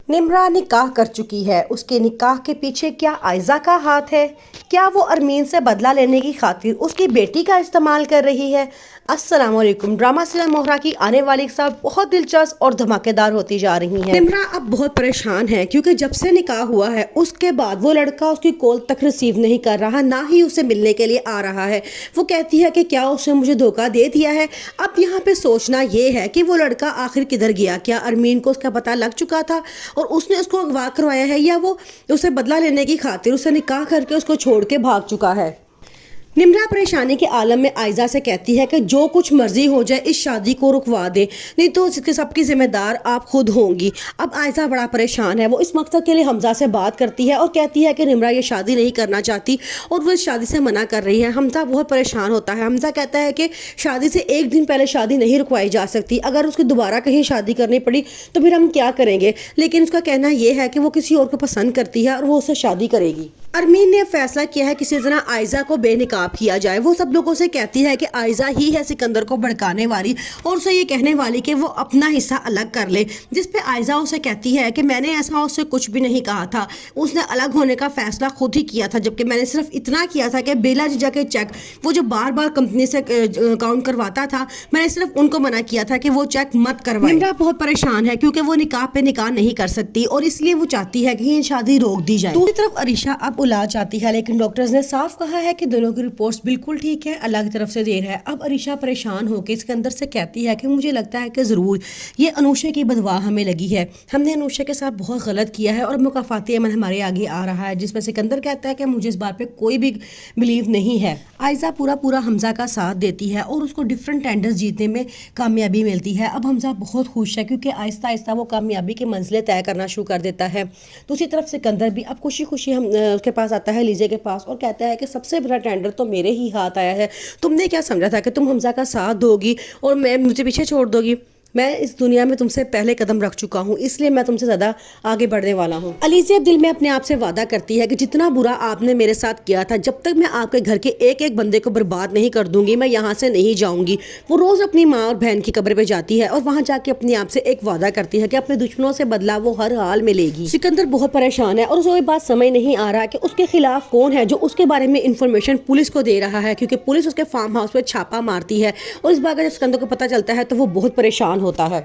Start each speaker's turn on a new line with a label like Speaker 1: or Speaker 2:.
Speaker 1: निम्रा निकाह कर चुकी है। उसके निकाह के पीछे क्या आयजा का हाथ है? क्या वो अरमीन से बदला लेने की खातिर उसकी बेटी का इस्तेमाल कर रही है? अस्सलाम वालेकुम। ड्रामा सीरियल मोहरा की आने वाली सब बहुत दिलचस्प और धमाकेदार होती जा रही है। निम्रा अब बहुत परेशान है क्योंकि जब से निकाह हुआ है उसके बाद वो लड़का उसकी कॉल तक रिसीव नहीं कर रहा, ना ही उसे मिलने के लिए आ रहा है। वो कहती है कि क्या उसने मुझे धोखा दे दिया है। अब यहाँ पे सोचना ये है कि वो लड़का आखिर किधर गया। क्या अरमीन को उसका पता लग चुका था और उसने उसको अगवा करवाया है, या वो उसे बदला लेने की खातिर उसे निकाह करके उसको छोड़ के भाग चुका है? निम्रा परेशानी के आलम में आयजा से कहती है कि जो कुछ मर्जी हो जाए इस शादी को रुकवा दे, नहीं तो इसके सबकी जिम्मेदार आप खुद होंगी। अब आयजा बड़ा परेशान है। वो इस मकसद के लिए हमजा से बात करती है और कहती है कि निम्रा ये शादी नहीं करना चाहती और वो इस शादी से मना कर रही है। हमजा बहुत परेशान होता है। हमजा कहता है कि शादी से एक दिन पहले शादी नहीं रुकवाई जा सकती, अगर उसकी दोबारा कहीं शादी करनी पड़ी तो फिर हम क्या करेंगे। लेकिन उसका कहना यह है कि वो किसी और को पसंद करती है और वो उससे शादी करेगी। अरमीन ने फैसला किया है किसी तरह आयजा को बेनिकाब किया जाए। वो सब लोगों से कहती है कि आयजा ही है सिकंदर को भड़काने वाली और उसे ये कहने वाली कि वो अपना हिस्सा अलग कर ले, जिस पे आयजा उसे कहती है कि मैंने ऐसा उससे कुछ भी नहीं कहा था, उसने अलग होने का फैसला खुद ही किया था, जबकि मैंने सिर्फ इतना किया था कि बेला जीजा के चेक वो जो बार बार कंपनी से काउंट करवाता था, मैंने सिर्फ उनको मना किया था कि वो चेक मत करवाए। निम्रा बहुत परेशान है क्योंकि वो निकाह पे निकाह नहीं कर सकती और इसलिए वो चाहती है कि ये शादी रोक दी जाए। दूसरी तरफ अरीशा अब इलाज चाहती है, लेकिन डॉक्टर्स ने साफ कहा है कि दोनों की रिपोर्ट्स बिल्कुल ठीक है, अल्लाह की तरफ से देर है। अब अरीशा परेशान होकर इसके अंदर से कहती है कि मुझे लगता है कि ज़रूर ये अनूशा की बदवा हमें लगी है, हमने अनूशा के साथ बहुत गलत किया है और मुकाफाती अमल हमारे आगे आ रहा है, जिसमें सिकंदर कहता है कि मुझे इस बात पे कोई भी बिलीव नहीं है। आयजा पूरा हमजा का साथ देती है और उसको डिफरेंट टेंडर्स जीतने में कामयाबी मिलती है। अब हमजा बहुत खुश है क्योंकि आहिस्ता आहिस्ता वो कामयाबी की मंजिलें तय करना शुरू कर देता है। दूसरी तरफ सिकंदर भी अब खुशी खुशी हम उसके पास आता है, लीजे के पास, और कहता है कि सबसे बड़ा टेंडर तो मेरे ही हाथ आया है। तुमने क्या समझा था कि तुम हमजा का साथ दोगी और मैं मुझे पीछे छोड़ दोगी? मैं इस दुनिया में तुमसे पहले कदम रख चुका हूँ, इसलिए मैं तुमसे ज़्यादा आगे बढ़ने वाला हूँ। अलीज़ा दिल में अपने आप से वादा करती है कि जितना बुरा आपने मेरे साथ किया था, जब तक मैं आपके घर के एक एक बंदे को बर्बाद नहीं कर दूंगी मैं यहाँ से नहीं जाऊंगी। वो रोज़ अपनी माँ और बहन की कब्र पे जाती है और वहाँ जाके अपने आप से एक वादा करती है कि अपने दुश्मनों से बदला वो हर हाल में लेगी। सिकंदर बहुत परेशान है और उसे बात समझ नहीं आ रहा कि उसके खिलाफ कौन है जो उसके बारे में इंफॉर्मेशन पुलिस को दे रहा है, क्योंकि पुलिस उसके फार्म हाउस पर छापा मारती है और इस बात का जब सिकंदर को पता चलता है तो वो बहुत परेशान होता है।